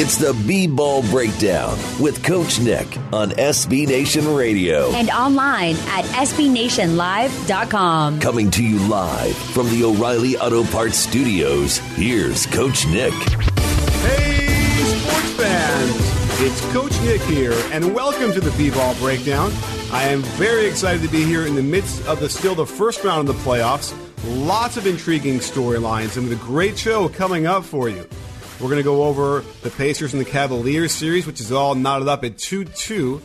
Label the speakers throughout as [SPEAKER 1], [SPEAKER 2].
[SPEAKER 1] It's the B-Ball Breakdown with Coach Nick on SB Nation Radio.
[SPEAKER 2] And online at SBNationLive.com.
[SPEAKER 1] Coming to you live from the O'Reilly Auto Parts Studios, here's Coach Nick.
[SPEAKER 3] Hey, sports fans! It's Coach Nick here, and welcome to the B-Ball Breakdown. I am very excited to be here in the midst of the first round of the playoffs. Lots of intriguing storylines, and with a great show coming up for you. We're going to go over the Pacers and the Cavaliers series, which is all knotted up at 2-2.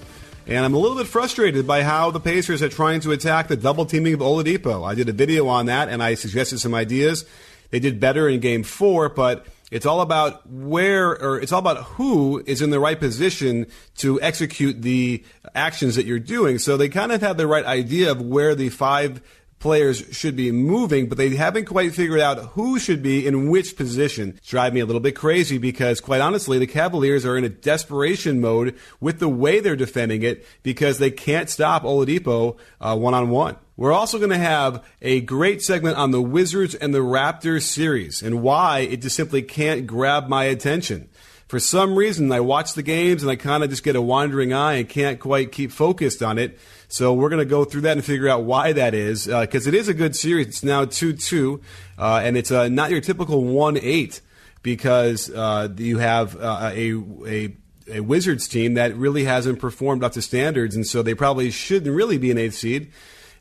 [SPEAKER 3] And I'm a little bit frustrated by how the Pacers are trying to attack the double teaming of Oladipo. I did a video on that, and I suggested some ideas. They did better in Game 4, but it's all about who is in the right position to execute the actions that you're doing. So they kind of have the right idea of where the five players should be moving, but they haven't quite figured out who should be in which position. It's driving me a little bit crazy because, quite honestly, the Cavaliers are in a desperation mode with the way they're defending it because they can't stop Oladipo one-on-one. We're also going to have a great segment on the Wizards and the Raptors series and why it just simply can't grab my attention. For some reason, I watch the games and I kind of just get a wandering eye and can't quite keep focused on it. So we're going to go through that and figure out why that is, because it is a good series. It's now 2-2, and it's not your typical 1-8 because you have a Wizards team that really hasn't performed up to standards, and so they probably shouldn't really be an 8th seed.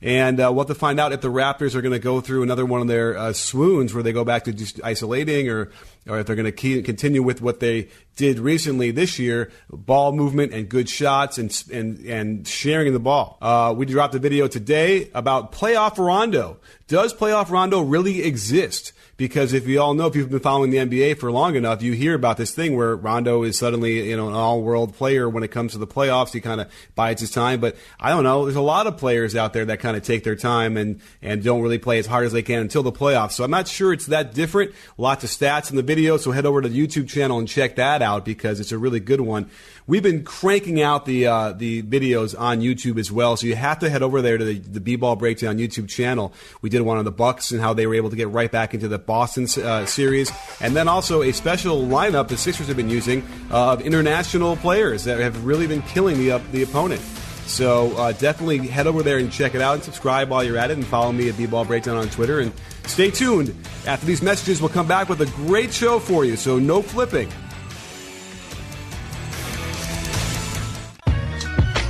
[SPEAKER 3] And we'll have to find out if the Raptors are going to go through another one of their swoons where they go back to just isolating or if they're going to continue with what they did recently this year, ball movement and good shots and sharing the ball. We dropped a video today about playoff Rondo. Does playoff Rondo really exist? Because if you all know, if you've been following the NBA for long enough, you hear about this thing where Rondo is suddenly, an all-world player when it comes to the playoffs. He kind of bides his time. But I don't know. There's a lot of players out there that kind of take their time and don't really play as hard as they can until the playoffs. So I'm not sure it's that different. Lots of stats in the video, so head over to the YouTube channel and check that out because it's a really good one. We've been cranking out the videos on YouTube as well, so you have to head over there to the B-Ball Breakdown YouTube channel. We did one on the Bucks and how they were able to get right back into the Boston series, and then also a special lineup the Sixers have been using of international players that have really been killing the opponent. So definitely head over there and check it out and subscribe while you're at it and follow me at B-Ball Breakdown on Twitter. And stay tuned. After these messages, we'll come back with a great show for you, so no flipping.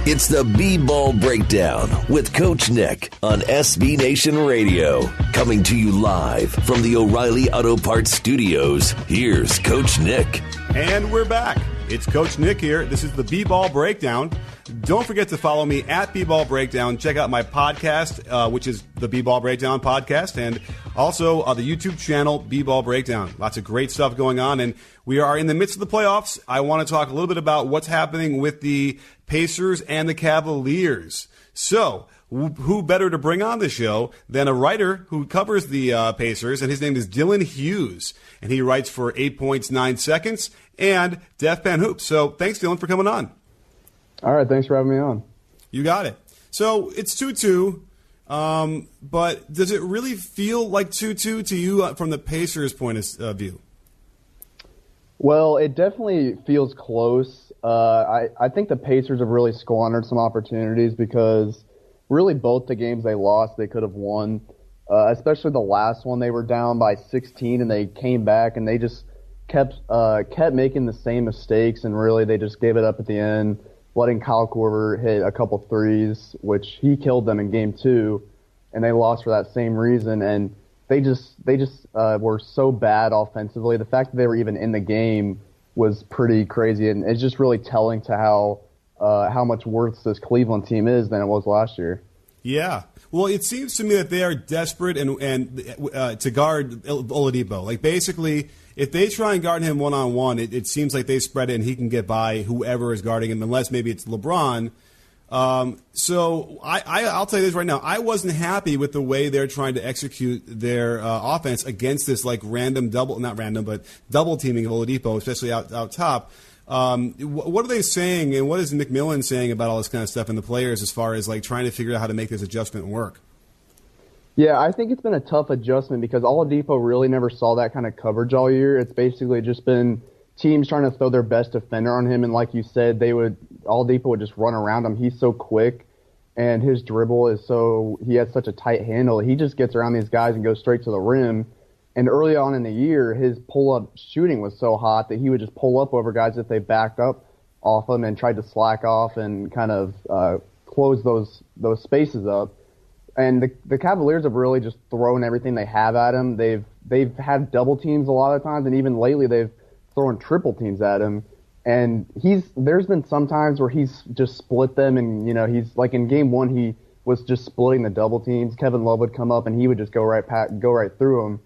[SPEAKER 1] It's the B-Ball Breakdown with Coach Nick on SB Nation Radio. Coming to you live from the O'Reilly Auto Parts Studios, here's Coach Nick.
[SPEAKER 3] And we're back. It's Coach Nick here. This is the B-Ball Breakdown. Don't forget to follow me at B-Ball Breakdown. Check out my podcast, which is the B-Ball Breakdown podcast, and also the YouTube channel, B-Ball Breakdown. Lots of great stuff going on, and we are in the midst of the playoffs. I want to talk a little bit about what's happening with the Pacers and the Cavaliers. So, who better to bring on the show than a writer who covers the Pacers, and his name is Dylan Hughes, and he writes for 8 Points, 9 Seconds and Def Pan Hoops. So, thanks, Dylan, for coming on.
[SPEAKER 4] All right, thanks for having me on.
[SPEAKER 3] You got it. So it's 2-2, but does it really feel like 2-2 to you from the Pacers' point of view?
[SPEAKER 4] Well, it definitely feels close. I think the Pacers have really squandered some opportunities because really both the games they lost they could have won, especially the last one they were down by 16 and they came back and they just kept making the same mistakes and really they just gave it up at the end. Letting Kyle Korver hit a couple threes, which he killed them in Game 2, and they lost for that same reason. And they just were so bad offensively. The fact that they were even in the game was pretty crazy, and it's just really telling to how much worse this Cleveland team is than it was last year.
[SPEAKER 3] Yeah. Well, it seems to me that they are desperate and to guard Oladipo. Like, basically, if they try and guard him one-on-one, it seems like they spread it and he can get by whoever is guarding him, unless maybe it's LeBron. So I'll tell you this right now. I wasn't happy with the way they're trying to execute their offense against this, like, double teaming of Oladipo, especially out top. What are they saying, and what is McMillan saying about all this kind of stuff in the players as far as, like, trying to figure out how to make this adjustment work?
[SPEAKER 4] Yeah, I think it's been a tough adjustment because Oladipo really never saw that kind of coverage all year. It's basically just been teams trying to throw their best defender on him, and like you said, Oladipos would just run around him. He's so quick, and his dribble he has such a tight handle. He just gets around these guys and goes straight to the rim. And early on in the year, his pull-up shooting was so hot that he would just pull up over guys if they backed up off him and tried to slack off and kind of close those spaces up. And the Cavaliers have really just thrown everything they have at him. They've had double teams a lot of times, and even lately they've thrown triple teams at him. And there's been some times where he's just split them, and he's like in game 1 he was just splitting the double teams. Kevin Love would come up and he would just go right through him,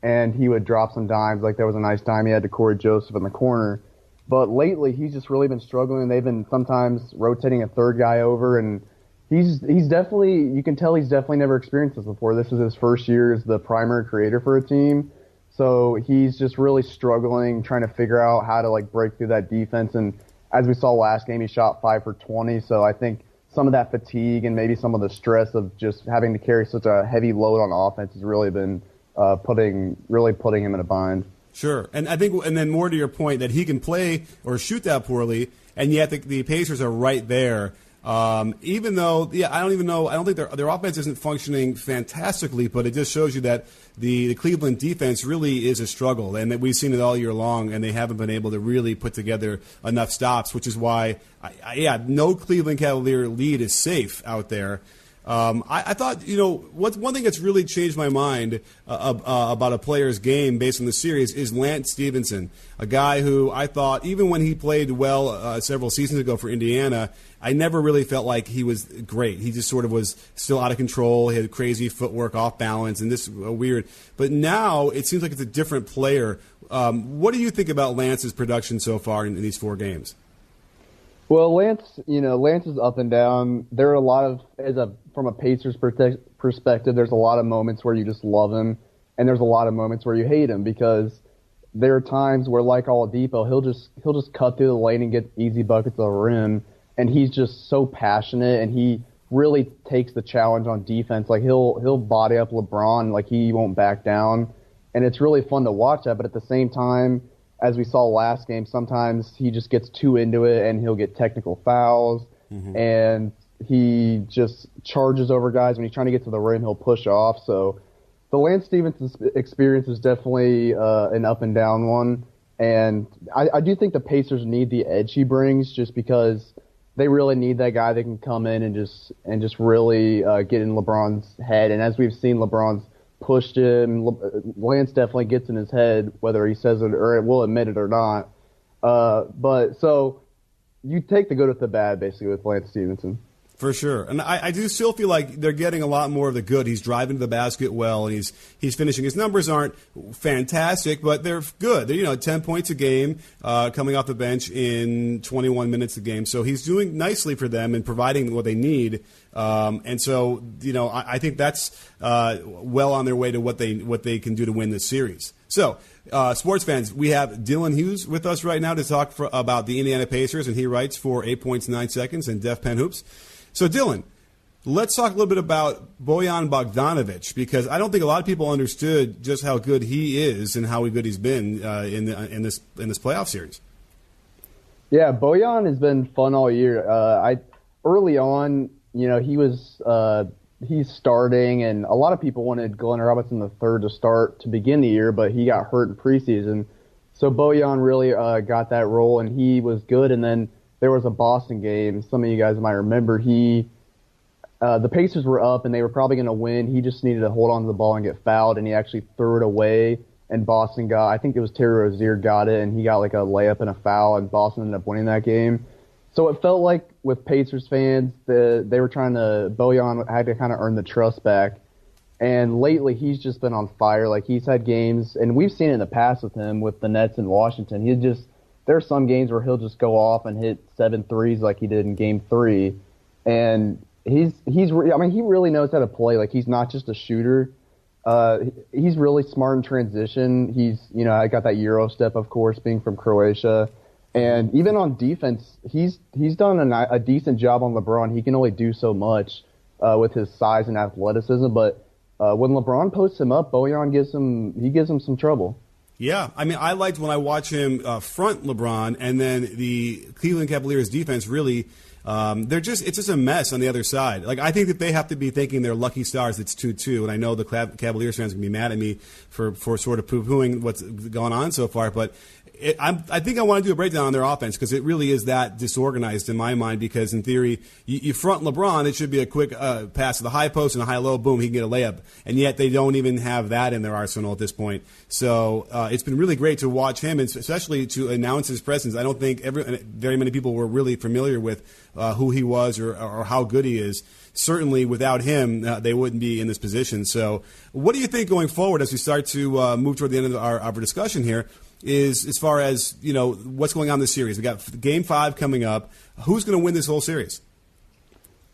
[SPEAKER 4] and he would drop some dimes. Like there was a nice dime he had to Corey Joseph in the corner. But lately he's just really been struggling. They've been sometimes rotating a third guy over, and he's definitely, you can tell he's definitely never experienced this before. This is his first year as the primary creator for a team. So he's just really struggling, trying to figure out how to like break through that defense. And as we saw last game, he shot 5 for 20. So I think some of that fatigue and maybe some of the stress of just having to carry such a heavy load on offense has really been putting him in a bind.
[SPEAKER 3] Sure, and I think, and then more to your point, that he can play or shoot that poorly, and yet the Pacers are right there. Even though, I don't think their offense isn't functioning fantastically, but it just shows you that the Cleveland defense really is a struggle, and that we've seen it all year long, and they haven't been able to really put together enough stops, which is why, no Cleveland Cavalier lead is safe out there. I thought, what's one thing that's really changed my mind about a player's game based on the series is Lance Stephenson, a guy who I thought, even when he played well several seasons ago for Indiana, I never really felt like he was great. He just sort of was still out of control. He had crazy footwork, off balance, and this weird. But now it seems like it's a different player. What do you think about Lance's production so far in these 4 games?
[SPEAKER 4] Well, Lance is up and down. There are a lot of, from a Pacers perspective, there's a lot of moments where you just love him, and there's a lot of moments where you hate him, because there are times where, like Oladipos, he'll just cut through the lane and get easy buckets at the rim, and he's just so passionate, and he really takes the challenge on defense. Like he'll body up LeBron, like he won't back down, and it's really fun to watch that. But at the same time, as we saw last game, sometimes he just gets too into it and he'll get technical fouls, and he just charges over guys. When he's trying to get to the rim, he'll push off. So the Lance Stephenson experience is definitely an up and down one. And I do think the Pacers need the edge he brings, just because they really need that guy that can come in and just really get in LeBron's head. And as we've seen, LeBron's pushed him. Lance definitely gets in his head, whether he says it or will admit it or not. But so you take the good with the bad, basically, with Lance Stephenson.
[SPEAKER 3] For sure. And I do still feel like they're getting a lot more of the good. He's driving to the basket well, and he's finishing. His numbers aren't fantastic, but they're good. They're 10 points a game coming off the bench in 21 minutes a game. So he's doing nicely for them and providing what they need. And so, I think that's well on their way to what they can do to win this series. So, sports fans, we have Dylan Hughes with us right now to talk about the Indiana Pacers, and he writes for 8 Points 9 Seconds and Def Pen Hoops. So, Dylan, let's talk a little bit about Bojan Bogdanovich, because I don't think a lot of people understood just how good he is and how good he's been in this playoff series.
[SPEAKER 4] Yeah, Bojan has been fun all year. Early on, he's starting, and a lot of people wanted Glenn Robinson III to start to begin the year, but he got hurt in preseason. So Bojan really got that role, and he was good. And then there was a Boston game. Some of you guys might remember. The Pacers were up, and they were probably going to win. He just needed to hold on to the ball and get fouled, and he actually threw it away. And Boston I think it was Terry Rozier got it, and he got like a layup and a foul, and Boston ended up winning that game. So it felt like with Pacers fans, they were Bojan had to kind of earn the trust back. And lately, he's just been on fire. Like, he's had games, and we've seen it in the past with him with the Nets in Washington. There are some games where he'll just go off and hit 7 threes like he did in Game 3. And he really knows how to play. Like, he's not just a shooter. He's really smart in transition. I got that Euro step, of course, being from Croatia. And even on defense, he's done a decent job on LeBron. He can only do so much with his size and athleticism. But when LeBron posts him up, Bojan gives him some trouble.
[SPEAKER 3] Yeah, I mean, I liked when I watch him front LeBron, and then the Cleveland Cavaliers defense really, it's just a mess on the other side. Like, I think that they have to be thinking they're lucky stars. It's 2-2, and I know the Cavaliers fans are going to be mad at me for sort of poo-pooing what's going on so far, but I think I want to do a breakdown on their offense because it really is that disorganized in my mind because, in theory, you front LeBron, it should be a quick pass to the high post and a high-low, boom, he can get a layup. And yet they don't even have that in their arsenal at this point. So it's been really great to watch him, and especially to announce his presence. I don't think very many people were really familiar with who he was or how good he is. Certainly, without him, they wouldn't be in this position. So what do you think going forward as we start to move toward the end of our discussion here? Is as far as, what's going on in this series. We got Game 5 coming up. Who's going to win this whole series?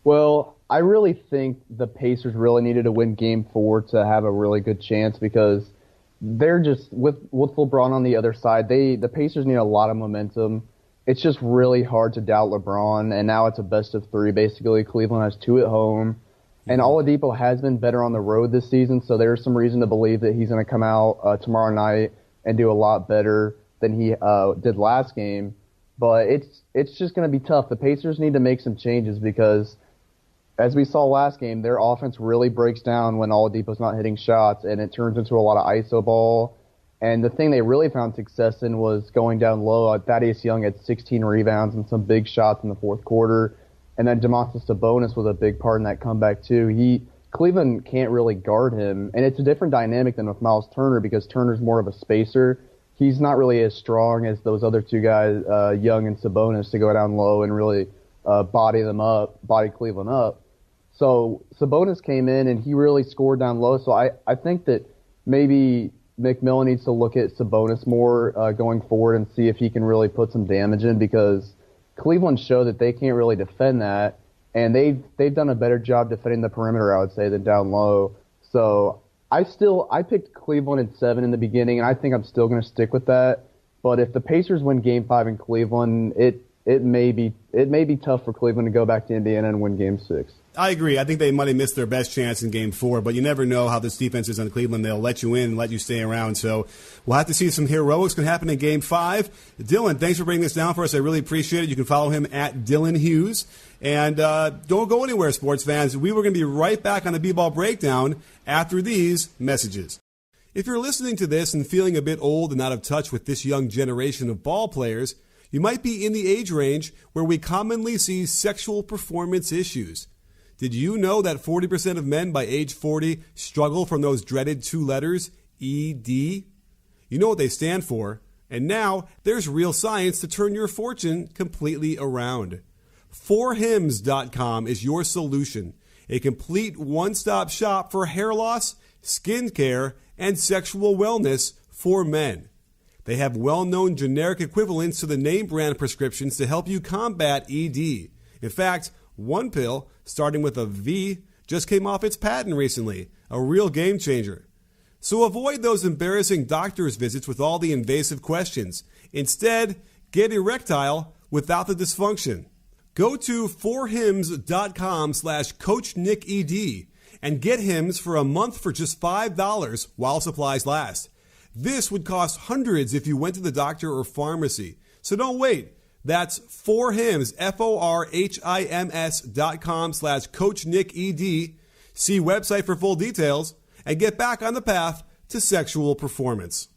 [SPEAKER 4] Well, I really think the Pacers really needed to win Game 4 to have a really good chance because they're just, with LeBron on the other side, the Pacers need a lot of momentum. It's just really hard to doubt LeBron, and now it's a best of 3 basically. Cleveland has 2 at home, and Oladipo has been better on the road this season, so there's some reason to believe that he's going to come out tomorrow night and do a lot better than he did last game. But it's just going to be tough. The Pacers need to make some changes because, as we saw last game, their offense really breaks down when Oladipo's not hitting shots, and it turns into a lot of ISO ball. And the thing they really found success in was going down low. Thaddeus Young had 16 rebounds and some big shots in the fourth quarter. And then Domantas Sabonis was a big part in that comeback, too. Cleveland can't really guard him, and it's a different dynamic than with Miles Turner because Turner's more of a spacer. He's not really as strong as those other 2 guys, Young and Sabonis, to go down low and really body Cleveland up. So Sabonis came in, and he really scored down low. So I think that maybe McMillan needs to look at Sabonis more going forward and see if he can really put some damage in because Cleveland showed that they can't really defend that. And they've done a better job defending the perimeter, I would say, than down low. So I picked Cleveland at 7 in the beginning, and I think I'm still going to stick with that. But if the Pacers win Game 5 in Cleveland, it may be tough for Cleveland to go back to Indiana and win Game 6.
[SPEAKER 3] I agree. I think they might have missed their best chance in Game 4, but you never know how this defense is on Cleveland. They'll let you in and let you stay around. So we'll have to see some heroics can happen in Game 5. Dylan, thanks for bringing this down for us. I really appreciate it. You can follow him at Dylan Hughes. And don't go anywhere, sports fans. We were going to be right back on the B-Ball Breakdown after these messages. If you're listening to this and feeling a bit old and out of touch with this young generation of ball players, you might be in the age range where we commonly see sexual performance issues. Did you know that 40% of men by age 40 struggle from those dreaded 2 letters, ED? You know what they stand for. And now there's real science to turn your fortune completely around. 4hims.com is your solution. A complete one-stop shop for hair loss, skin care, and sexual wellness for men. They have well-known generic equivalents to the name brand prescriptions to help you combat ED. In fact, one pill, starting with a V, just came off its patent recently. A real game changer. So avoid those embarrassing doctor's visits with all the invasive questions. Instead, get erectile without the dysfunction. Go to 4hims.com/CoachNickED and get Hims for a month for just $5 while supplies last. This would cost hundreds if you went to the doctor or pharmacy. So don't wait. That's 4hims, FORHIMS.com/CoachNickED. See website for full details and get back on the path to sexual performance.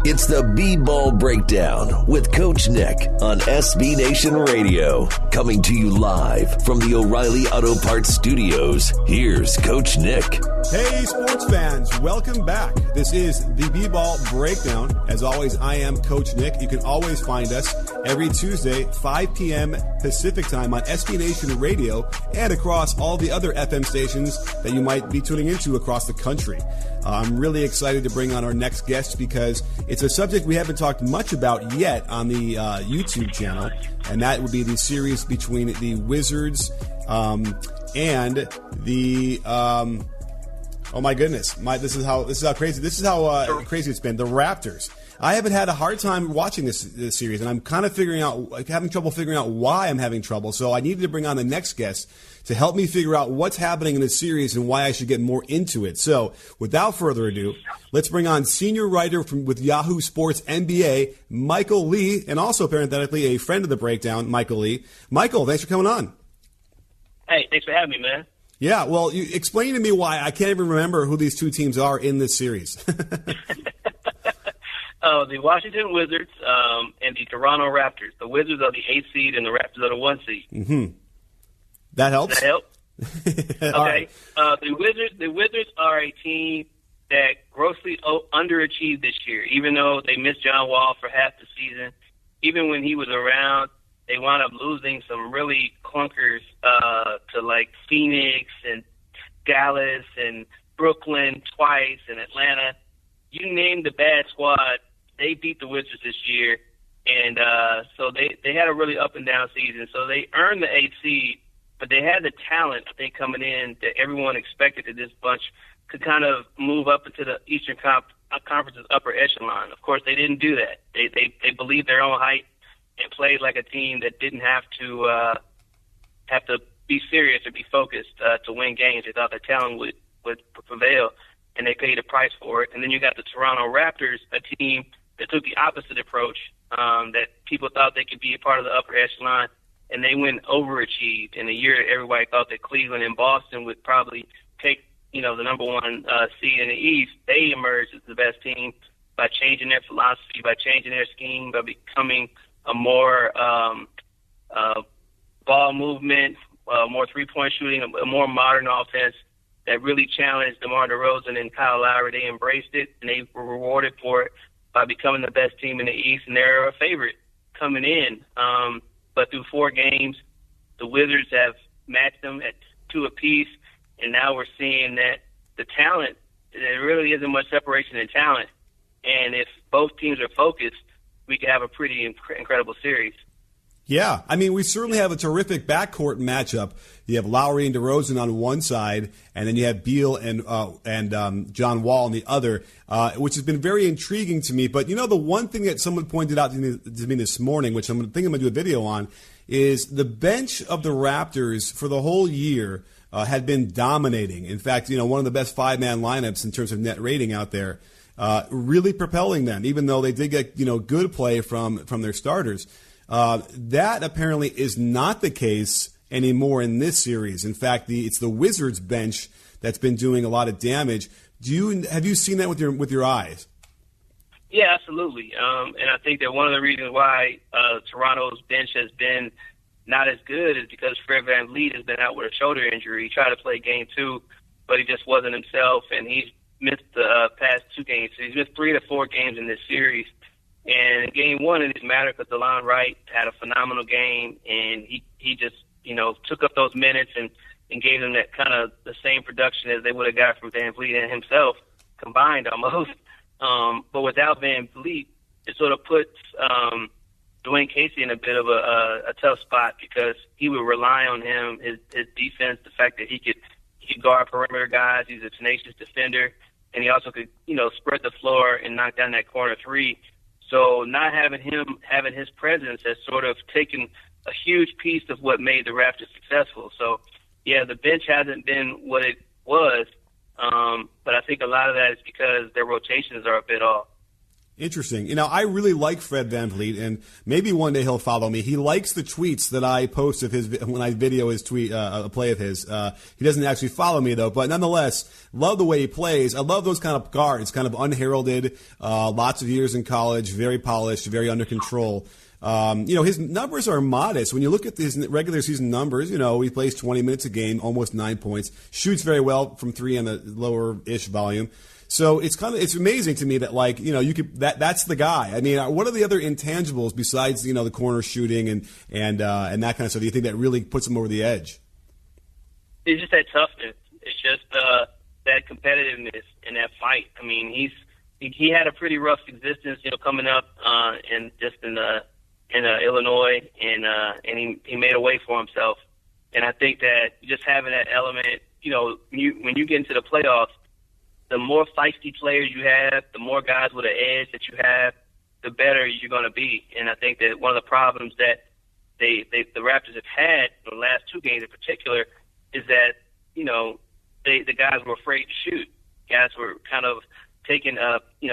[SPEAKER 1] It's the B-Ball Breakdown with Coach Nick on SB Nation Radio. Coming to you live from the O'Reilly Auto Parts Studios, here's Coach Nick.
[SPEAKER 3] Hey, sports fans, welcome back. This is the B-Ball Breakdown. As always, I am Coach Nick. You can always find us every Tuesday, 5 p.m. Pacific time on SB Nation Radio and across all the other FM stations that you might be tuning into across the country. I'm really excited to bring on our next guest because it's a subject we haven't talked much about yet on the YouTube channel, and that would be the series between the Wizards and the oh my goodness, crazy it's been, the Raptors. I haven't had a hard time watching this series, and I'm kind of having trouble figuring out why I'm having trouble. So I needed to bring on the next guest to help me figure out what's happening in this series and why I should get more into it. So without further ado, let's bring on senior writer with Yahoo Sports NBA, Michael Lee, and also parenthetically a friend of the breakdown, Michael Lee. Michael, thanks for coming on.
[SPEAKER 2] Hey, thanks for having me, man.
[SPEAKER 3] Yeah, well, you explain to me why I can't even remember who these two teams are in this series.
[SPEAKER 2] The Washington Wizards and the Toronto Raptors. The Wizards are the 8th seed and the Raptors are the 1 seed.
[SPEAKER 3] Mm-hmm. That helps?
[SPEAKER 2] That help? Okay.
[SPEAKER 3] Right.
[SPEAKER 2] The Wizards are a team that grossly underachieved this year, even though they missed John Wall for half the season. Even when he was around, they wound up losing some really clunkers to like Phoenix and Dallas and Brooklyn twice and Atlanta. You name the bad squad, they beat the Wizards this year. And so they had a really up and down season. So they earned the 8th seed, but they had the talent, I think, coming in that everyone expected that this bunch could kind of move up into the Eastern Conference's upper echelon. Of course, they didn't do that. They believed their own height and played like a team that didn't have to be serious or be focused to win games. They thought their talent would prevail, and they paid a price for it. And then you got the Toronto Raptors, a team that took the opposite approach, that people thought they could be a part of the upper echelon, and they went overachieved in a year that everybody thought that Cleveland and Boston would probably take, the number 1 seed in the East. They emerged as the best team by changing their philosophy, by changing their scheme, by becoming a more ball movement, more three-point shooting, a more modern offense that really challenged DeMar DeRozan and Kyle Lowry. They embraced it, and they were rewarded for it by becoming the best team in the East, and they're a favorite coming in. But through 4 games, the Wizards have matched them at 2 apiece, and now we're seeing that the talent, there really isn't much separation in talent. And if both teams are focused, we could have a pretty incredible series.
[SPEAKER 3] Yeah, I mean, we certainly have a terrific backcourt matchup. You have Lowry and DeRozan on one side, and then you have Beal and John Wall on the other, which has been very intriguing to me. But, the one thing that someone pointed out to me this morning, which I'm going to do a video on, is the bench of the Raptors for the whole year had been dominating. In fact, one of the best 5-man lineups in terms of net rating out there, really propelling them, even though they did get, good play from their starters. That apparently is not the case anymore in this series. In fact, it's the Wizards bench that's been doing a lot of damage. Have you seen that with your eyes?
[SPEAKER 2] Yeah, absolutely. And I think that one of the reasons why Toronto's bench has been not as good is because Fred VanVleet has been out with a shoulder injury. He tried to play game 2, but he just wasn't himself, and he's missed the past 2 games. So he's missed 3 to 4 games in this series. And in game 1, it didn't matter because DeLon Wright had a phenomenal game, and he just, took up those minutes and gave them that kind of the same production as they would have got from VanVleet and himself combined almost. But without VanVleet, it sort of puts Dwayne Casey in a bit of a tough spot because he would rely on him, his defense, the fact that he could guard perimeter guys. He's a tenacious defender, and he also could, spread the floor and knock down that corner 3. So not having him, having his presence has sort of taken a huge piece of what made the Raptors successful. So, yeah, the bench hasn't been what it was, but I think a lot of that is because their rotations are a bit off.
[SPEAKER 3] Interesting. I really like Fred VanVleet, and maybe one day he'll follow me. He likes the tweets that I post of his when I video his tweet, a play of his. He doesn't actually follow me though, but nonetheless, love the way he plays. I love those kind of guards, kind of unheralded, lots of years in college, very polished, very under control. His numbers are modest. When you look at his regular season numbers, he plays 20 minutes a game, almost 9 points, shoots very well from 3 on the lower-ish volume. So it's amazing to me that that's the guy. I mean, what are the other intangibles besides the corner shooting and that kind of stuff? Do you think that really puts him over the edge?
[SPEAKER 2] It's just that toughness. It's just that competitiveness and that fight. I mean, he had a pretty rough existence, coming up in Illinois, and he made a way for himself. And I think that just having that element, when you get into the playoffs, the more feisty players you have, the more guys with an edge that you have, the better you're going to be. And I think that one of the problems that the Raptors have had in the last two games in particular is that, the guys were afraid to shoot. Guys were kind of taking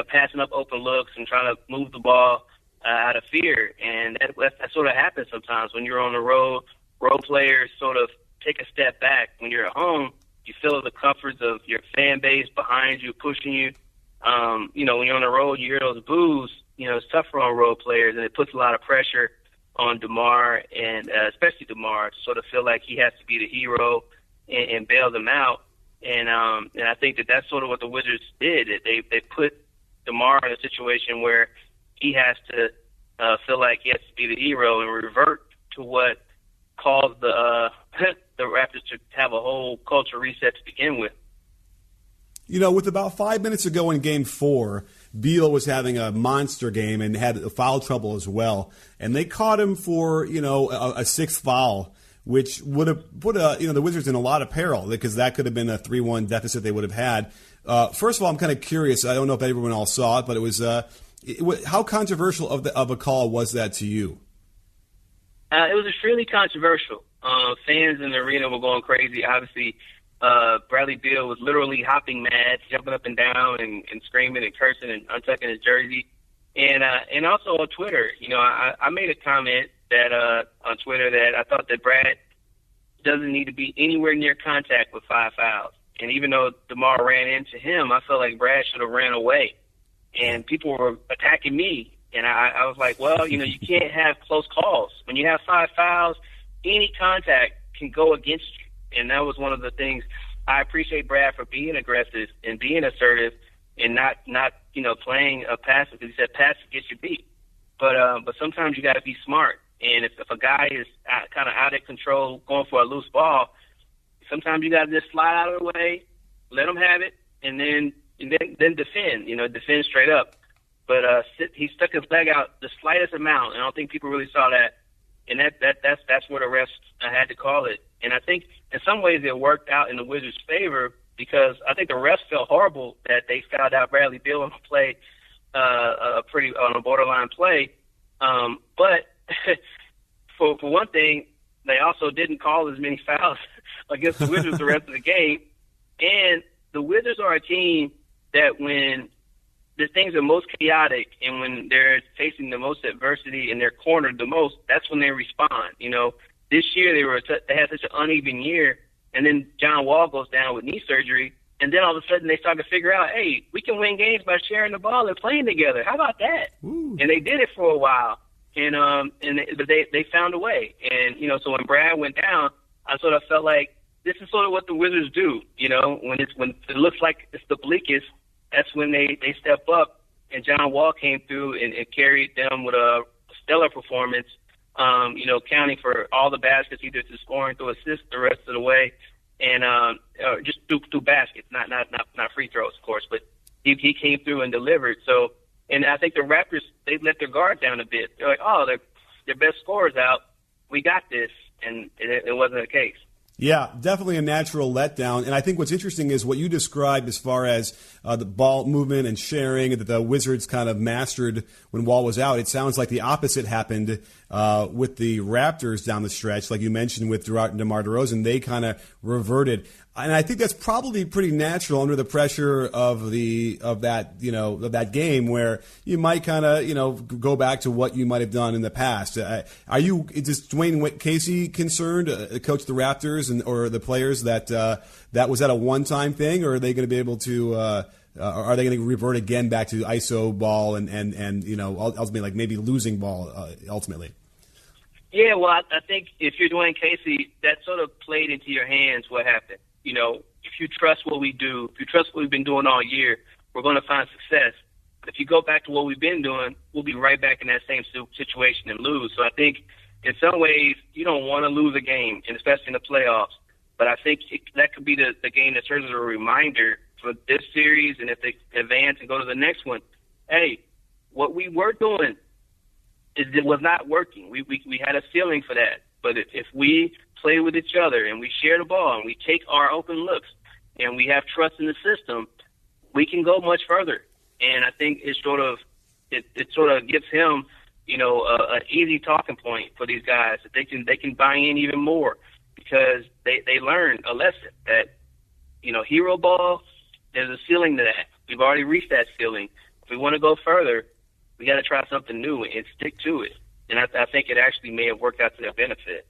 [SPEAKER 2] passing up open looks and trying to move the ball out of fear. And that sort of happens sometimes when you're on the road. Role players sort of take a step back. When you're at home, you feel the comforts of your fan base behind you, pushing you. When you're on the road, you hear those boos. It's tougher on role players, and it puts a lot of pressure on DeMar, and especially DeMar, to sort of feel like he has to be the hero and bail them out. And I think that's sort of what the Wizards did. They put DeMar in a situation where he has to feel like he has to be the hero and revert to what caused the Raptors to have a whole culture reset to begin with.
[SPEAKER 3] With about 5 minutes ago in Game 4, Beal was having a monster game and had foul trouble as well. And they caught him for, a sixth foul, which would have put the Wizards in a lot of peril because that could have been a 3-1 deficit they would have had. First of all, I'm kind of curious. I don't know if everyone all saw it, but it was how controversial of a call was that to you?
[SPEAKER 2] It was extremely controversial. Fans in the arena were going crazy. Obviously, Bradley Beal was literally hopping mad, jumping up and down and screaming and cursing and untucking his jersey. And also on Twitter, I made a comment that on Twitter that I thought that Brad doesn't need to be anywhere near contact with 5 fouls. And even though DeMar ran into him, I felt like Brad should have ran away. And people were attacking me. And I was like, well, you can't have close calls. When you have 5 fouls, any contact can go against you. And that was one of the things I appreciate Brad for being aggressive and being assertive and not playing a passive, because he said passive gets you beat. But sometimes you got to be smart. And if a guy is kind of out of control, going for a loose ball, sometimes you got to just slide out of the way, let him have it, and then defend. Defend straight up. But he stuck his leg out the slightest amount, and I don't think people really saw that. And that's where the refs had to call it. And I think in some ways it worked out in the Wizards' favor, because I think the refs felt horrible that they fouled out Bradley Beal on a play, on a borderline play. But for one thing, they also didn't call as many fouls against the Wizards the rest of the game. And the Wizards are a team that when the things are most chaotic and when they're facing the most adversity and they're cornered the most, that's when they respond. This year they had such an uneven year, and then John Wall goes down with knee surgery, and then all of a sudden they start to figure out, hey, we can win games by sharing the ball and playing together. How about that? Ooh. And they did it for a while, but they found a way. And so when Brad went down, I sort of felt like this is sort of what the Wizards do. When it looks like it's the bleakest, that's when they step up, and John Wall came through and carried them with a stellar performance, counting for all the baskets, either through scoring, through assists the rest of the way, and just through baskets, not free throws, of course, but he came through and delivered. So, and I think the Raptors, they let their guard down a bit. They're like, oh, their best scorer's out. We got this, and it wasn't the case.
[SPEAKER 3] Yeah, definitely a natural letdown. And I think what's interesting is what you described as far as the ball movement and sharing that the Wizards kind of mastered when Wall was out. It sounds like the opposite happened with the Raptors down the stretch, like you mentioned with DeMar DeRozan. They kind of reverted. And I think that's probably pretty natural under the pressure of that game, where you might kind of go back to what you might have done in the past. Is Dwayne Casey concerned, coach the Raptors or the players that was that a one-time thing, or are they going to be able to? Are they going to revert again back to ISO ball and ultimately like maybe losing ball ultimately?
[SPEAKER 2] Yeah, well, I think if you're Dwayne Casey, that sort of played into your hands what happened. If you trust what we do, if you trust what we've been doing all year, we're going to find success. But if you go back to what we've been doing, we'll be right back in that same situation and lose. So I think in some ways you don't want to lose a game, and especially in the playoffs. But I think that could be the game that serves as a reminder for this series, and if they advance and go to the next one, hey, what we were doing it was not working. We had a ceiling for that. But if we play with each other and we share the ball and we take our open looks and we have trust in the system, we can go much further. And I think it's sort of it sort of gives him, an easy talking point for these guys that they can buy in even more, because they learn a lesson that, hero ball, there's a ceiling to that. We've already reached that ceiling. If we want to go further, we got to try something new and stick to it. And I think it actually may have worked out to their benefit.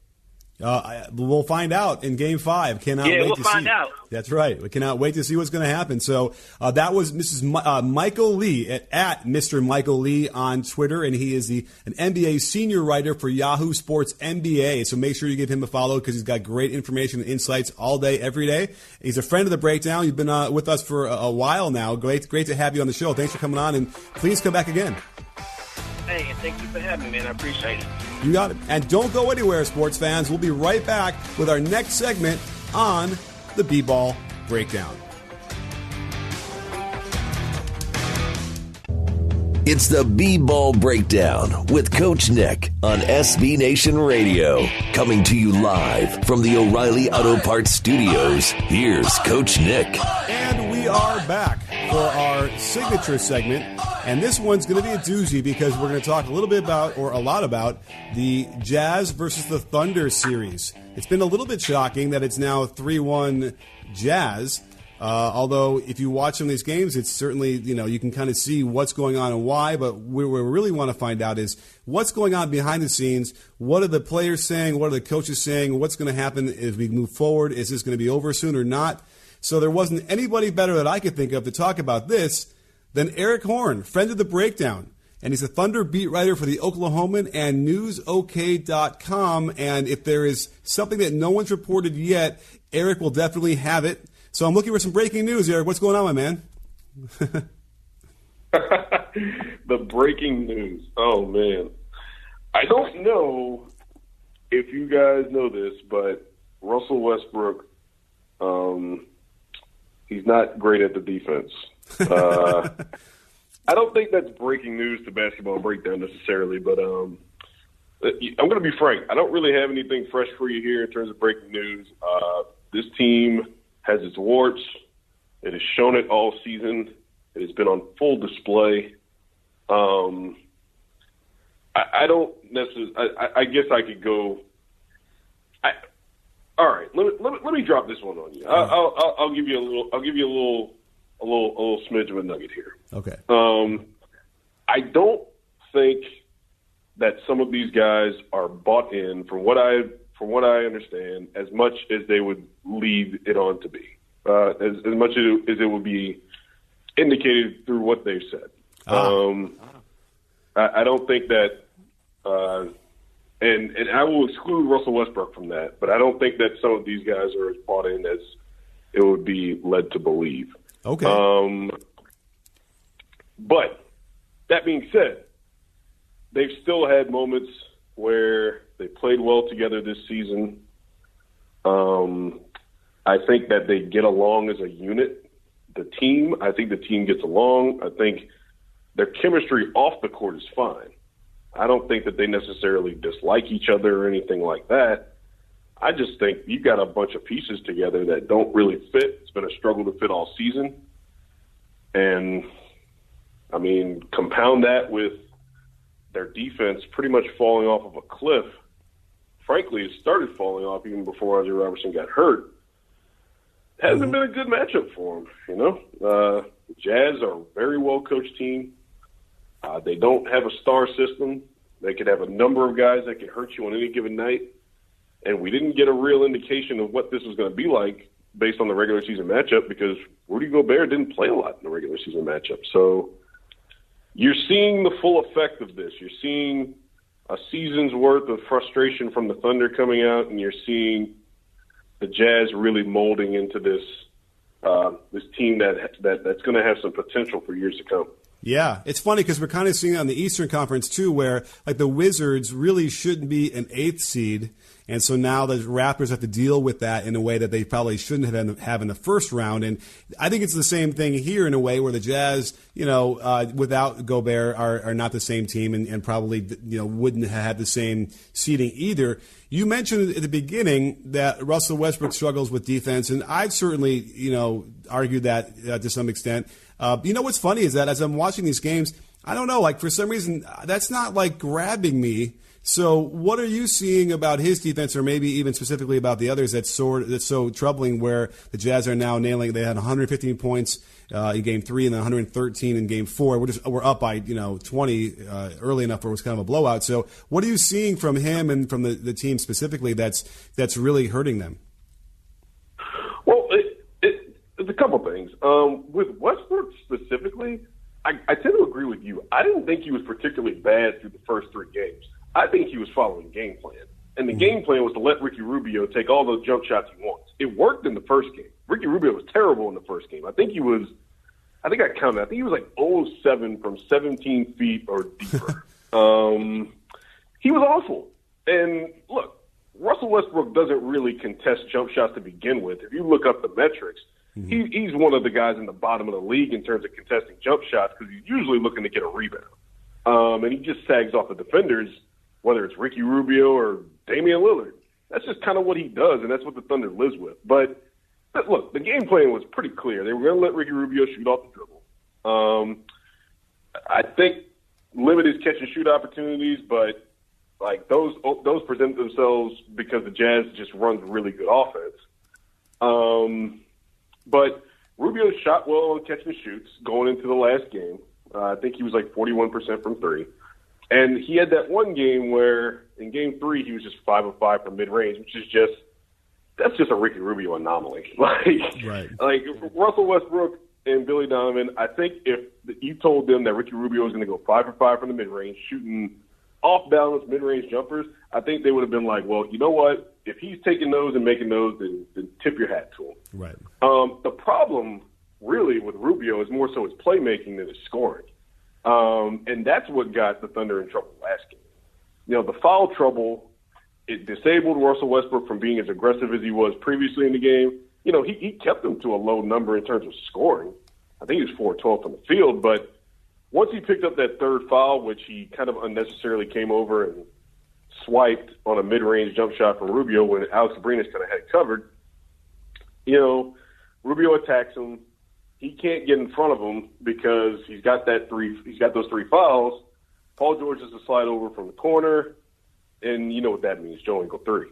[SPEAKER 3] We'll find out in Game 5. Cannot wait to see.
[SPEAKER 2] Yeah, we'll find out.
[SPEAKER 3] That's right. We cannot wait to see what's going to happen. So that was Michael Lee at Mr. Michael Lee on Twitter, and he is an NBA senior writer for Yahoo Sports NBA. So make sure you give him a follow, because he's got great information and insights all day, every day. He's a friend of the Breakdown. You've been with us for a while now. Great to have you on the show. Thanks for coming on, and please come back again.
[SPEAKER 2] Hey, and thank you for having me, man. I appreciate it.
[SPEAKER 3] You got it. And don't go anywhere, sports fans. We'll be right back with our next segment on the B-Ball Breakdown.
[SPEAKER 1] It's the B-Ball Breakdown with Coach Nick on SB Nation Radio. Coming to you live from the O'Reilly Auto Parts Studios, here's Coach Nick.
[SPEAKER 3] And we are back for our signature segment. And this one's going to be a doozy, because we're going to talk a lot about the Jazz versus the Thunder series. It's been a little bit shocking that it's now 3-1 Jazz. Although if you watch some of these games, it's certainly, you can kind of see what's going on and why. But what we really want to find out is what's going on behind the scenes. What are the players saying? What are the coaches saying? What's going to happen as we move forward? Is this going to be over soon or not? So there wasn't anybody better that I could think of to talk about this than Eric Horn, friend of the Breakdown. And he's a Thunder beat writer for the Oklahoman and NewsOK.com. And if there is something that no one's reported yet, Eric will definitely have it. So I'm looking for some breaking news, Eric. What's going on, my man?
[SPEAKER 5] The breaking news. Oh, man. I don't know if you guys know this, but Russell Westbrook, he's not great at the defense. I don't think that's breaking news to Basketball Breakdown necessarily, but I'm going to be frank. I don't really have anything fresh for you here in terms of breaking news. This team has its warts. It has shown it all season. It has been on full display. I don't necessarily. I guess I could go. All right. Let me drop this one on you. I'll give you a little. I'll give you a little smidge of a nugget here.
[SPEAKER 3] Okay.
[SPEAKER 5] I don't think that some of these guys are bought in, from what I understand, as much as they would lead it on to be, as much as it would be indicated through what they've said. I don't think that, and I will exclude Russell Westbrook from that, but I don't think that some of these guys are as bought in as it would be led to believe.
[SPEAKER 3] Okay.
[SPEAKER 5] But that being said, they've still had moments where they played well together this season. I think that they get along as a unit. I think the team gets along. I think their chemistry off the court is fine. I don't think that they necessarily dislike each other or anything like that. I just think you've got a bunch of pieces together that don't really fit. It's been a struggle to fit all season. And, I mean, compound that with their defense pretty much falling off of a cliff. Frankly, it started falling off even before Andre Robertson got hurt. It hasn't been a good matchup for him, The Jazz are a very well-coached team. They don't have a star system. They could have a number of guys that could hurt you on any given night. And we didn't get a real indication of what this was going to be like based on the regular season matchup, because Rudy Gobert didn't play a lot in the regular season matchup. So you're seeing the full effect of this. You're seeing a season's worth of frustration from the Thunder coming out, and you're seeing the Jazz really molding into this this team that's going to have some potential for years to come.
[SPEAKER 3] Yeah, it's funny because we're kind of seeing it on the Eastern Conference too, where like the Wizards really shouldn't be an 8th seed, and so now the Raptors have to deal with that in a way that they probably shouldn't have in the first round. And I think it's the same thing here in a way where the Jazz, without Gobert, are not the same team and probably wouldn't have had the same seeding either. You mentioned at the beginning that Russell Westbrook struggles with defense, and I'd certainly argue that to some extent. What's funny is that as I'm watching these games, I don't know. Like, for some reason, that's not, like, grabbing me. So what are you seeing about his defense, or maybe even specifically about the others, that's so troubling, where the Jazz are now nailing? They had 115 points in Game 3 and then 113 in Game 4. We're up by 20 early enough where it was kind of a blowout. So what are you seeing from him and from the team specifically that's really hurting them?
[SPEAKER 5] Well, it's a couple things. With Westbrook specifically, I tend to agree with you. I didn't think he was particularly bad through the first 3 games. I think he was following game plan. And the game plan was to let Ricky Rubio take all those jump shots he wants. It worked in the first game. Ricky Rubio was terrible in the first game. I think I counted. I think he was like 0-7 from 17 feet or deeper. He was awful. And look, Russell Westbrook doesn't really contest jump shots to begin with. If you look up the metrics, he's one of the guys in the bottom of the league in terms of contesting jump shots, because he's usually looking to get a rebound. And he just sags off the defenders, whether it's Ricky Rubio or Damian Lillard. That's just kind of what he does, and that's what the Thunder lives with. But look, the game plan was pretty clear. They were going to let Ricky Rubio shoot off the dribble. I think limit his catch and shoot opportunities, but like those present themselves because the Jazz just runs really good offense. But Rubio shot well on catch and shoots going into the last game. I think he was like 41% from 3. And he had that one game where in Game 3 he was just 5 of 5 from mid-range, which is that's just a Ricky Rubio anomaly. Like Russell Westbrook and Billy Donovan, I think if you told them that Ricky Rubio was going to go 5 for 5 from the mid-range, shooting off-balance mid-range jumpers, I think they would have been like, well, you know what? If he's taking those and making those, then tip your hat to him.
[SPEAKER 3] Right.
[SPEAKER 5] The problem really with Rubio is more so his playmaking than his scoring. And that's what got the Thunder in trouble last game. The foul trouble, it disabled Russell Westbrook from being as aggressive as he was previously in the game. He kept them to a low number in terms of scoring. I think he was 4-12 from the field, but once he picked up that third foul, which he kind of unnecessarily came over and swiped on a mid-range jump shot from Rubio when Alex Abrinas kind of had it covered, Rubio attacks him. He can't get in front of him because he's got those 3 fouls. Paul George has to slide over from the corner, and you know what that means, Joe Ingles 3.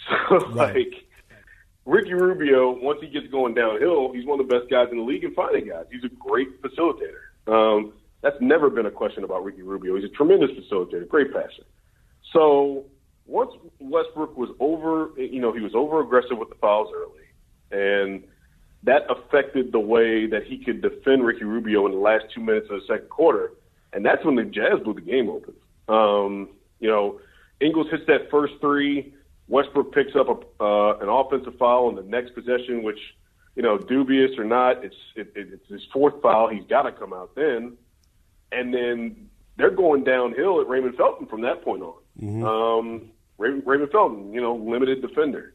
[SPEAKER 5] So, right. Ricky Rubio, once he gets going downhill, he's one of the best guys in the league and finding guys. He's a great facilitator. That's never been a question about Ricky Rubio. He's a tremendous facilitator, great passer. So once Westbrook was he was over-aggressive with the fouls early, and that affected the way that he could defend Ricky Rubio in the last 2 minutes of the second quarter, and that's when the Jazz blew the game open. Ingles hits that first 3. Westbrook picks up an offensive foul on the next possession, which, dubious or not, it's his 4th foul. He's got to come out then. And then they're going downhill at Raymond Felton from that point on. Mm-hmm. Raymond Felton, limited defender.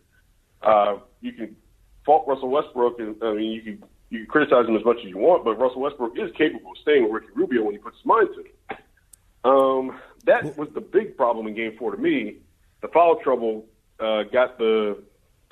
[SPEAKER 5] You can fault Russell Westbrook, and you can criticize him as much as you want, but Russell Westbrook is capable of staying with Ricky Rubio when he puts his mind to it. That was the big problem in Game 4 to me. The foul trouble got the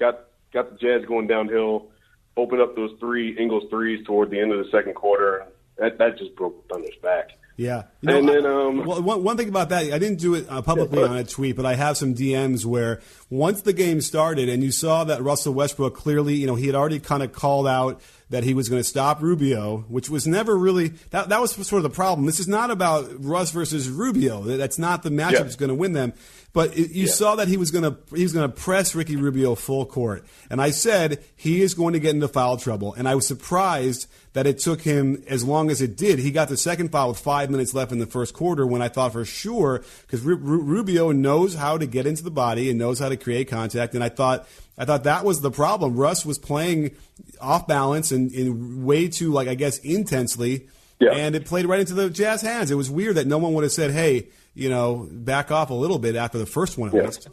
[SPEAKER 5] Jazz going downhill, opened up those 3 Ingles threes toward the end of the second quarter. That just broke the Thunder's back.
[SPEAKER 3] Yeah.
[SPEAKER 5] One
[SPEAKER 3] thing about that, I didn't do it publicly on a tweet, but I have some DMs where once the game started and you saw that Russell Westbrook clearly, he had already kind of called out that he was going to stop Rubio, which was never really that was sort of the problem. This is not about Russ versus Rubio. That's not the matchup that's going to win them. But you saw that he was going to press Ricky Rubio full court, and I said he is going to get into foul trouble. And I was surprised that it took him as long as it did. He got the second foul with 5 minutes left in the first quarter, when I thought for sure, because Rubio knows how to get into the body and knows how to create contact, and I thought that was the problem. Russ was playing off balance and in way too, intensely, and it played right into the Jazz hands. It was weird that no one would have said, hey, back off a little bit after the first one at least.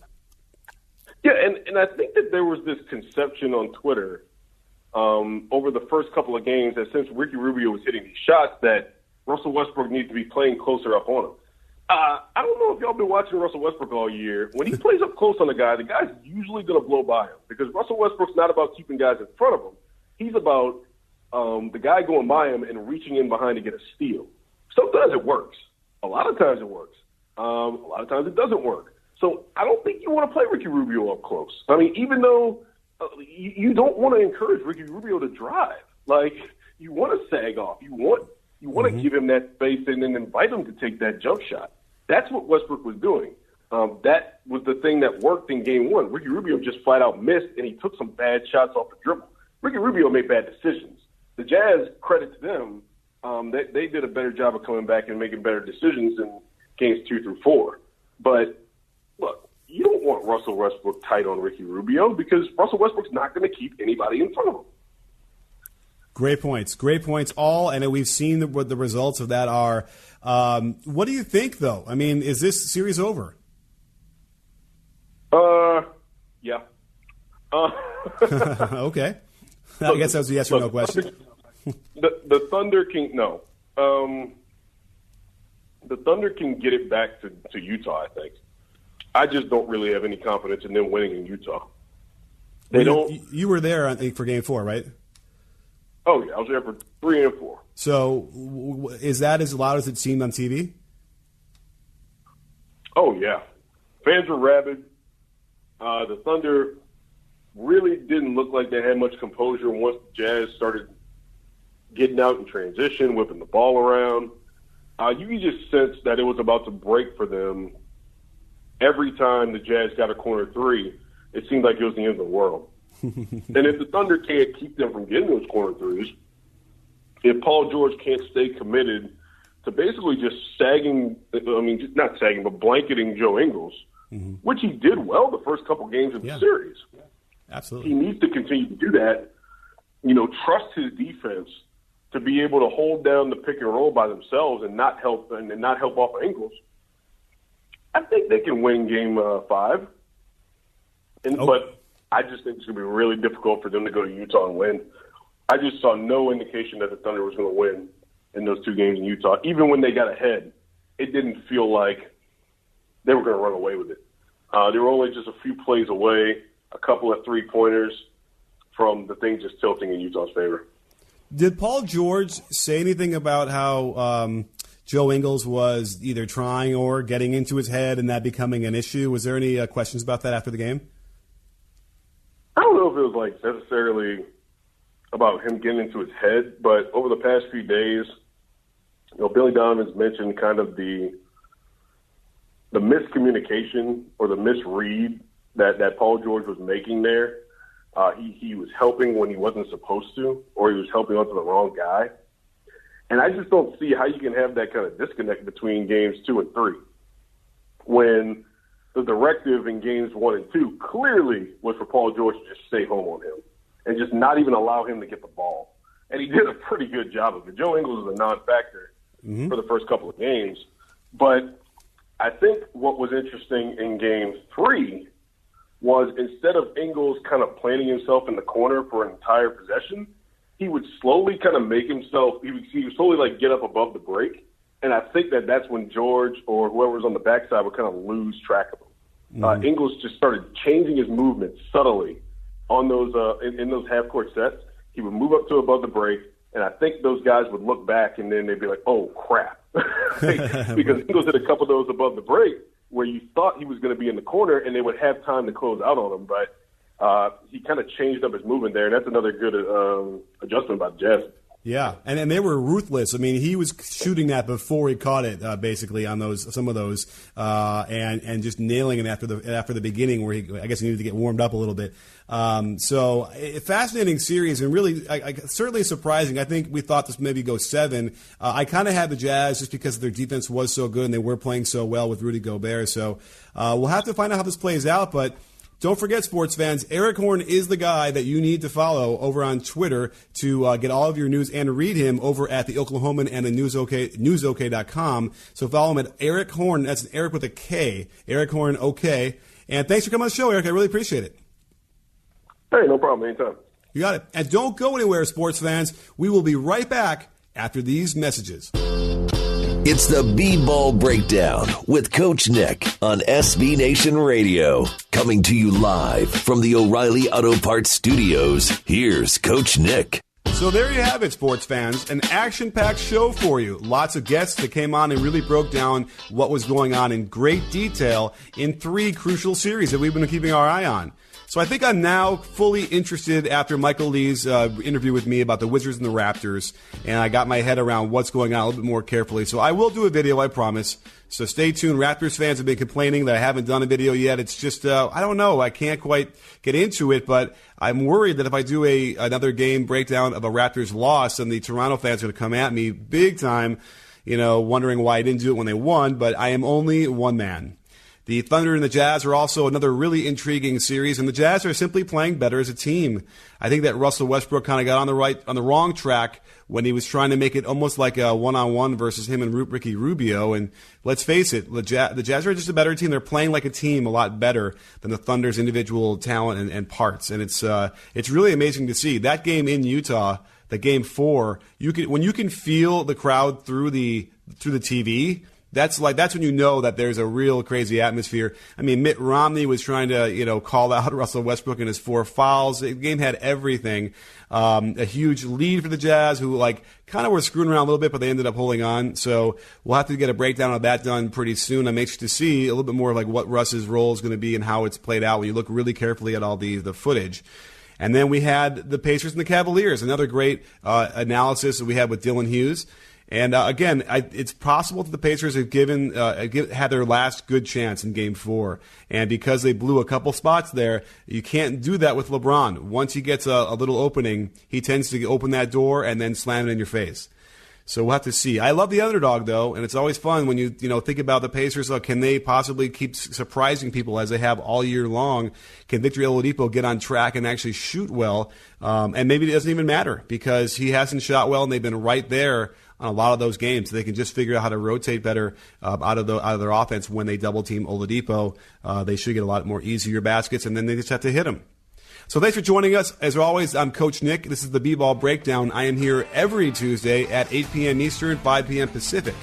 [SPEAKER 5] Yeah, and I think that there was this conception on Twitter over the first couple of games that since Ricky Rubio was hitting these shots that Russell Westbrook needs to be playing closer up on him. I don't know if y'all been watching Russell Westbrook all year. When he plays up close on the guy's usually going to blow by him, because Russell Westbrook's not about keeping guys in front of him. He's about the guy going by him and reaching in behind to get a steal. Sometimes it works. A lot of times it works. A lot of times it doesn't work. So I don't think you want to play Ricky Rubio up close. I mean, even though you don't want to encourage Ricky Rubio to drive. Like, you want to sag off. You want to give him that space and then invite him to take that jump shot. That's what Westbrook was doing. That was the thing that worked in Game 1. Ricky Rubio just flat out missed, and he took some bad shots off the dribble. Ricky Rubio made bad decisions. The Jazz, credit to them, they did a better job of coming back and making better decisions in Games 2 through 4. But, look, you don't want Russell Westbrook tight on Ricky Rubio because Russell Westbrook's not going to keep anybody in front of him.
[SPEAKER 3] Great points all, and we've seen what the results of that are. What do you think, though? I mean, is this series over?
[SPEAKER 5] Yeah.
[SPEAKER 3] Okay. I guess that was a yes or no question.
[SPEAKER 5] The Thunder can the Thunder can get it back to Utah, I think. I just don't really have any confidence in them winning in Utah.
[SPEAKER 3] You were there, I think, for Game 4, right?
[SPEAKER 5] Oh, yeah. I was there for 3 and 4.
[SPEAKER 3] So is that as loud as it seemed on TV?
[SPEAKER 5] Oh, yeah. Fans were rabid. The Thunder really didn't look like they had much composure once the Jazz started getting out in transition, whipping the ball around. You could just sense that it was about to break for them. Every time the Jazz got a corner three, it seemed like it was the end of the world. And if the Thunder can't keep them from getting those corner threes, if Paul George can't stay committed to basically just not sagging, but blanketing Joe Ingles, which he did well the first couple games of the series.
[SPEAKER 3] Absolutely.
[SPEAKER 5] He needs to continue to do that, trust his defense to be able to hold down the pick and roll by themselves and not help off of Ingles. I think they can win Game 5. But I just think it's going to be really difficult for them to go to Utah and win. I just saw no indication that the Thunder was going to win in those 2 games in Utah. Even when they got ahead, it didn't feel like they were going to run away with it. They were only just a few plays away, a couple of 3-pointers from the thing just tilting in Utah's favor.
[SPEAKER 3] Did Paul George say anything about how Joe Ingles was either trying or getting into his head and that becoming an issue? Was there any questions about that after the game?
[SPEAKER 5] I don't know if it was necessarily about him getting into his head, but over the past few days, Billy Donovan's mentioned kind of the miscommunication or the misread that Paul George was making there. He was helping when he wasn't supposed to, or he was helping onto the wrong guy. And I just don't see how you can have that kind of disconnect between Games 2 and 3 when the directive in Games 1 and 2 clearly was for Paul George to just stay home on him and just not even allow him to get the ball. And he did a pretty good job of it. Joe Ingles is a non-factor for the first couple of games. But I think what was interesting in Game 3 was instead of Ingles kind of planting himself in the corner for an entire possession, he would slowly kind of make himself – he would slowly, get up above the break. And I think that's when George or whoever was on the backside would kind of lose track of him. Ingles just started changing his movement subtly on those in those half-court sets. He would move up to above the break, and I think those guys would look back, and then they'd be like, oh, crap. Because Ingles did a couple of those above the break where you thought he was going to be in the corner, and they would have time to close out on him. But he kind of changed up his movement there, and that's another good adjustment by the Jazz.
[SPEAKER 3] Yeah, and they were ruthless. I mean, he was shooting that before he caught it, basically on some of those, and just nailing it after the beginning, where I guess he needed to get warmed up a little bit. So fascinating series, and really certainly surprising. I think we thought this maybe go 7. I kind of had the Jazz just because their defense was so good and they were playing so well with Rudy Gobert. So we'll have to find out how this plays out, but. Don't forget, sports fans, Eric Horn is the guy that you need to follow over on Twitter to get all of your news and read him over at the Oklahoman and the newsok.com. So follow him at Eric Horn. That's an Eric with a K. Eric Horn, OK. And thanks for coming on the show, Eric. I really appreciate it.
[SPEAKER 5] Hey, no problem. Anytime.
[SPEAKER 3] You got it. And don't go anywhere, sports fans. We will be right back after these messages.
[SPEAKER 1] It's the B-Ball Breakdown with Coach Nick on SB Nation Radio. Coming to you live from the O'Reilly Auto Parts Studios, here's Coach Nick.
[SPEAKER 3] So there you have it, sports fans. An action-packed show for you. Lots of guests that came on and really broke down what was going on in great detail in 3 crucial series that we've been keeping our eye on. So I think I'm now fully interested after Michael Lee's interview with me about the Wizards and the Raptors, and I got my head around what's going on a little bit more carefully. So I will do a video, I promise. So stay tuned. Raptors fans have been complaining that I haven't done a video yet. It's just, I don't know. I can't quite get into it, but I'm worried that if I do another game breakdown of a Raptors loss, then the Toronto fans are going to come at me big time, wondering why I didn't do it when they won, but I am only one man. The Thunder and the Jazz are also another really intriguing series, and the Jazz are simply playing better as a team. I think that Russell Westbrook kind of got on the wrong track when he was trying to make it almost like a one-on-one versus him and Ricky Rubio. And let's face it, the Jazz are just a better team. They're playing like a team a lot better than the Thunder's individual talent and parts. And it's really amazing to see that game in Utah. The game 4, when you can feel the crowd through the TV. That's when you know that there's a real crazy atmosphere. I mean, Mitt Romney was trying to, call out Russell Westbrook in his 4 fouls. The game had everything. A huge lead for the Jazz, who kind of were screwing around a little bit, but they ended up holding on. So we'll have to get a breakdown of that done pretty soon. I'm anxious to see a little bit more of what Russ's role is going to be and how it's played out when you look really carefully at all the footage. And then we had the Pacers and the Cavaliers, another great analysis that we had with Dylan Hughes. And again, it's possible that the Pacers have had their last good chance in Game 4, and because they blew a couple spots there, you can't do that with LeBron. Once he gets a little opening, he tends to open that door and then slam it in your face. So we'll have to see. I love the underdog, though, and it's always fun when you think about the Pacers. Can they possibly keep surprising people as they have all year long? Can Victor Oladipo get on track and actually shoot well? And maybe it doesn't even matter because he hasn't shot well, and they've been right there on a lot of those games. So they can just figure out how to rotate better out of their offense when they double team Oladipo. They should get a lot more easier baskets, and then they just have to hit them. So thanks for joining us. As always, I'm Coach Nick. This is the B-Ball Breakdown. I am here every Tuesday at 8 p.m. Eastern, 5 p.m. Pacific.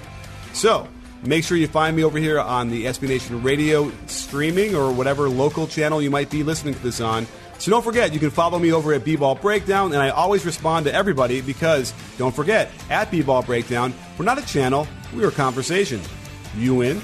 [SPEAKER 3] So make sure you find me over here on the SB Nation Radio streaming or whatever local channel you might be listening to this on. So don't forget, you can follow me over at B-Ball Breakdown, and I always respond to everybody because, don't forget, at B-Ball Breakdown, we're not a channel, we're a conversation. You in?